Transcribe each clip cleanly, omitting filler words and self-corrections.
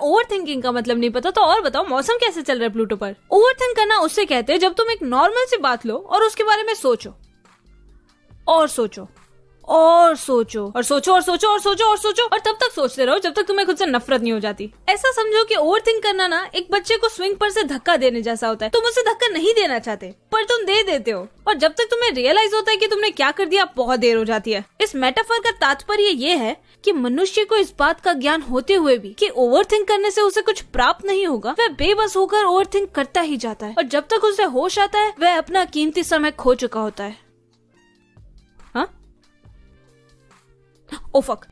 Overthinking का मतलब नहीं पता तो और बताओ मौसम कैसे चल रहा है प्लूटो पर। ओवरथिंक करना उससे कहते हैं जब तुम एक नॉर्मल सी बात लो और उसके बारे में सोचो और सोचो और सोचो और सोचो और सोचो और सोचो और सोचो और तब तक सोचते रहो जब तक तुम्हें खुद से नफरत नहीं हो जाती। ऐसा समझो कि ओवरथिंक करना ना एक बच्चे को स्विंग पर से धक्का देने जैसा होता है। तुम उसे धक्का नहीं देना चाहते पर तुम दे देते हो और जब तक तुम्हें रियलाइज होता है कि तुमने क्या कर दिया बहुत देर हो जाती है। इस मेटाफर का तात्पर्य ये है कि मनुष्य को इस बात का ज्ञान होते हुए भी कि ओवरथिंक करने से उसे कुछ प्राप्त नहीं होगा, वह बेबस होकर ओवरथिंक करता ही जाता है और जब तक उसे होश आता है वह अपना कीमती समय खो चुका होता है। Oh fuck.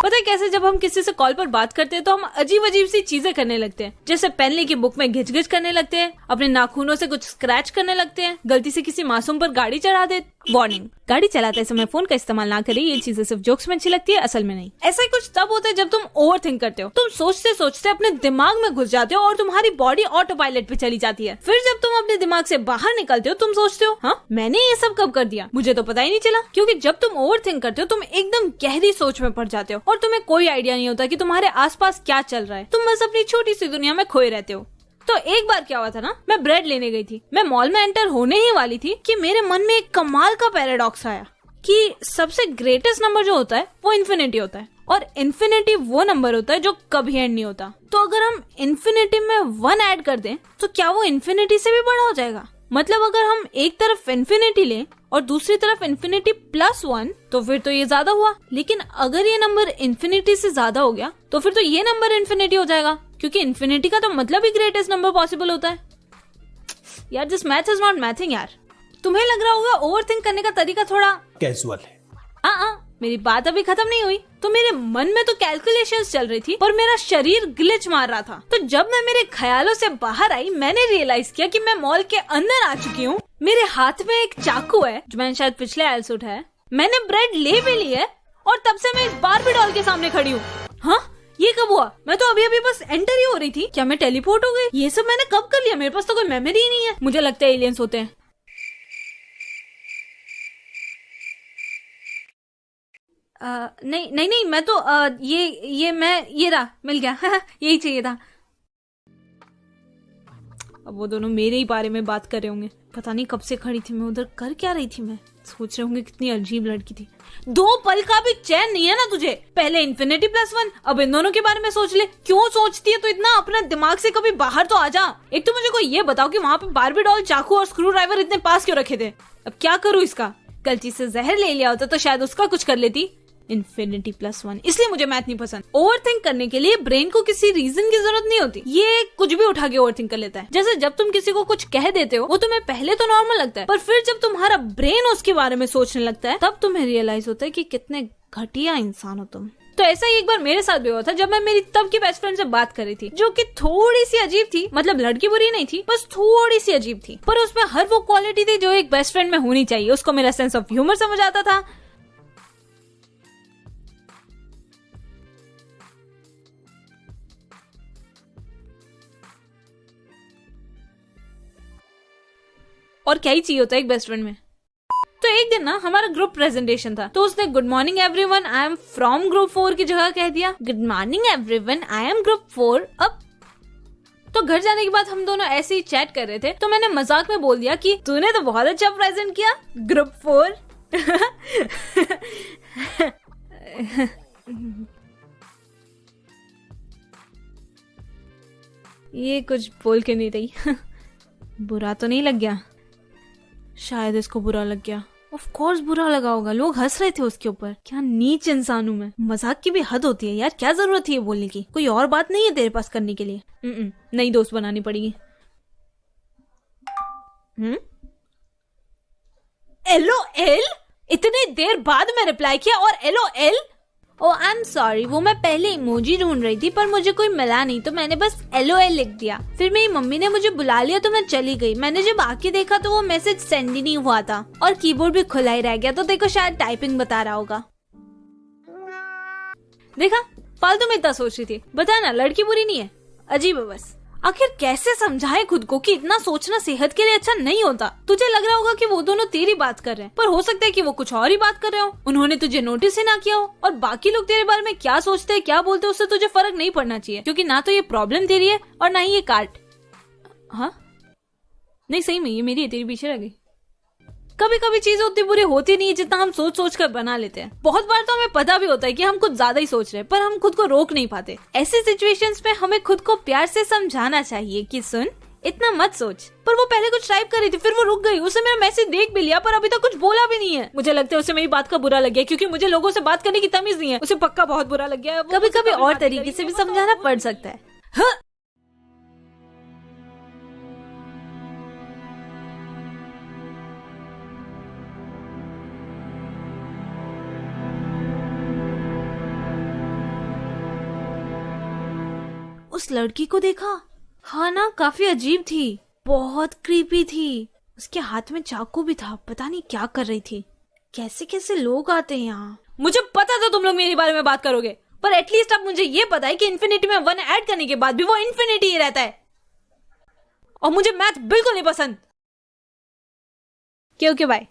पता है कैसे जब हम किसी से कॉल पर बात करते हैं तो हम अजीब अजीब सी चीजें करने लगते हैं, जैसे पेन लेके बुक में घिच घिच करने लगते हैं, अपने नाखूनों से कुछ स्क्रैच करने लगते हैं, गलती से किसी मासूम पर गाड़ी चढ़ा दे। वार्निंग, गाड़ी चलाते समय फोन का इस्तेमाल ना करें, ये चीजें सिर्फ जोक्स में अच्छी लगती है, असल में नहीं। ऐसा ही कुछ तब होता है जब तुम ओवर थिंक करते हो। तुम सोचते सोचते अपने दिमाग में घुस जाते हो और तुम्हारी बॉडी ऑटो पायलट पे चली जाती है। फिर जब तुम अपने दिमाग से बाहर निकलते हो तुम सोचते हो हाँ मैंने ये सब कब कर दिया, मुझे तो पता ही नहीं चला। क्योंकि जब तुम ओवर थिंक करते हो तुम एकदम गहरी सोच में पड़ जाते हो और तुम्हें कोई आइडिया नहीं होता कि तुम्हारे आसपास क्या चल रहा है। तुम बस अपनी छोटी सी दुनिया में खोए रहते हो। तो एक बार क्या हुआ था ना, मैं ब्रेड लेने गई थी। मैं मॉल में एंटर होने ही वाली थी कि मेरे मन में एक कमाल का पैराडॉक्स आया कि सबसे ग्रेटेस्ट नंबर जो होता है वो इन्फिनिटी होता है और इन्फिनिटी वो नंबर होता है जो कभी एंड नहीं होता। तो अगर हम इन्फिनिटी में 1 ऐड कर दें तो क्या वो इन्फिनिटी से भी बड़ा हो जाएगा? मतलब अगर हम एक तरफ इन्फिनिटी लें और दूसरी तरफ इन्फिनिटी +1 तो फिर तो ये ज्यादा हुआ। लेकिन अगर ये नंबर इन्फिनिटी से ज्यादा हो गया तो फिर तो ये नंबर इन्फिनिटी हो जाएगा, क्योंकि इन्फिनिटी का तो मतलब ही ग्रेटेस्ट नंबर पॉसिबल होता है। यार this math is not mathing यार। तुम्हें लग रहा होगा ओवरथिंक करने का तरीका थोड़ा कैजुअल है। मेरी बात अभी खत्म नहीं हुई। तो मेरे मन में तो कैलकुलेशंस चल रही थी पर मेरा शरीर ग्लिच मार रहा था। तो जब मैं मेरे ख्यालों से बाहर आई मैंने रियलाइज किया कि मैं मॉल के अंदर आ चुकी हूँ। मेरे हाथ में एक चाकू है जो मैंने शायद पिछले आयल से उठाया है। मैंने ब्रेड ले भी ली है और तब से मैं इस बारबी डॉल के सामने खड़ी हूँ। हाँ ये कब हुआ? मैं तो अभी बस एंटर ही हो रही थी। क्या मैं टेलीपोर्ट हो गई? ये सब मैंने कब कर लिया? मेरे पास तो कोई मेमोरी ही नहीं है। मुझे लगता है एलियंस होते हैं। नहीं मैं तो ये रहा, मिल गया। यही चाहिए था। अब वो दोनों मेरे ही बारे में बात कर रहे होंगे। पता नहीं कब से खड़ी थी मैं उधर, कर क्या रही थी मैं। सोच रहे होंगे कितनी अजीब लड़की थी। 2 पल का भी चैन नहीं है ना तुझे? पहले इन्फिनिटी +1 अब इन दोनों के बारे में सोच ले। क्यों सोचती है तो इतना? अपने दिमाग से कभी बाहर तो आ जा। एक तो मुझे कोई ये बताओ कि वहाँ पे बारबी डॉल, चाकू और स्क्रू ड्राइवर इतने पास क्यों रखे थे? अब क्या करूँ इसका? गलती से जहर ले लिया होता तो शायद उसका कुछ कर लेती। इन्फिनिटी +1, इसलिए मुझे मैथ नहीं पसंद। ओवरथिंक करने के लिए ब्रेन को किसी रीजन की जरूरत नहीं होती। ये कुछ भी उठा के ओवरथिंक कर लेता है। जैसे जब तुम किसी को कुछ कह देते हो वो तुम्हें पहले तो नॉर्मल लगता है पर फिर जब तुम्हारा ब्रेन उसके बारे में सोचने लगता है तब तुम्हें रियलाइज होता है कि कितने घटिया इंसान हो तुम। तो ऐसा ही एक बार मेरे साथ भी हुआ था जब मैं मेरी तब की बेस्ट फ्रेंड से बात कर रही थी, जो कि थोड़ी सी अजीब थी। मतलब लड़की बुरी नहीं थी, बस थोड़ी सी अजीब थी, पर उसमें हर वो क्वालिटी थी जो एक बेस्ट फ्रेंड में होनी चाहिए। उसको मेरा सेंस ऑफ ह्यूमर समझ आता था। और क्या ही चाहिए होता है एक बेस्ट फ्रेंड में। तो एक दिन ना हमारा ग्रुप प्रेजेंटेशन था तो उसने good morning everyone I am from group 4 की जगह कह दिया good morning everyone I am group 4। अब तो घर जाने के बाद हम दोनों ऐसे ही चैट कर रहे थे तो मैंने मजाक में बोल दिया कि तूने तो बहुत अच्छा प्रेजेंट किया ग्रुप 4। ये कुछ बोल के नहीं रही। बुरा तो नहीं लग गया? शायद इसको बुरा लग गया। ऑफ कोर्स बुरा लगा होगा, लोग हंस रहे थे उसके ऊपर। क्या नीच इंसान हूं मैं। मजाक की भी हद होती है यार, क्या जरूरत है बोलने की? कोई और बात नहीं है तेरे पास करने के लिए? नई दोस्त बनानी पड़ेगी। LOL? इतनी देर बाद मैं रिप्लाई किया और LOL? Oh I am sorry, वो मैं पहले इमोजी ढूंढ रही थी पर मुझे कोई मिला नहीं तो मैंने बस LOL लिख दिया। फिर मेरी मम्मी ने मुझे बुला लिया तो मैं चली गई। मैंने जब आके देखा तो वो मैसेज सेंड ही नहीं हुआ था और कीबोर्ड भी खुला ही रह गया। तो देखो शायद टाइपिंग बता रहा होगा। देखा, फालतू में इतना सोच रही थी। बता ना, लड़की बुरी नहीं है, अजीब है बस। आखिर कैसे समझाए खुद को कि इतना सोचना सेहत के लिए अच्छा नहीं होता। तुझे लग रहा होगा कि वो दोनों तेरी बात कर रहे हैं, पर हो सकता है कि वो कुछ और ही बात कर रहे हो। उन्होंने तुझे नोटिस ही ना किया हो, और बाकी लोग तेरे बारे में क्या सोचते हैं क्या बोलते हैं उससे तुझे फर्क नहीं पड़ना चाहिए, क्योंकि ना तो ये प्रॉब्लम तेरी है और ना ही ये कार्ड। हाँ नहीं, सही में ये मेरी है, तेरी पीछे रह गई। कभी कभी चीजें उतनी बुरी होती नहीं जितना हम सोच सोच कर बना लेते हैं। बहुत बार तो हमें पता भी होता है कि हम कुछ ज्यादा ही सोच रहे हैं, पर हम खुद को रोक नहीं पाते। ऐसी सिचुएशंस में हमें खुद को प्यार से समझाना चाहिए कि सुन, इतना मत सोच। पर वो पहले कुछ टाइप कर रही थी, फिर वो रुक गई। उसे मेरा मैसेज देख भी लिया पर अभी तक कुछ बोला भी नहीं है। मुझे लगता है उसे मेरी बात का बुरा लग गया, क्योंकि मुझे लोगों से बात करने की तमीज नहीं है। उसे पक्का बहुत बुरा लग गया। कभी कभी और तरीके से भी समझाना पड़ सकता है। हाँ। उस लड़की को देखा? हाँ ना, काफी अजीब थी, बहुत क्रीपी थी। उसके हाथ में चाकू भी था, पता नहीं क्या कर रही थी। कैसे कैसे लोग आते हैं यहाँ। मुझे पता था तुम लोग मेरे बारे में बात करोगे, पर एटलीस्ट अब मुझे ये पता है कि इन्फिनिटी में 1 ऐड करने के बाद भी वो इन्फिनिटी ही रहता है। और मुझे मैथ बिल्कुल नहीं पसंद। Okay bye.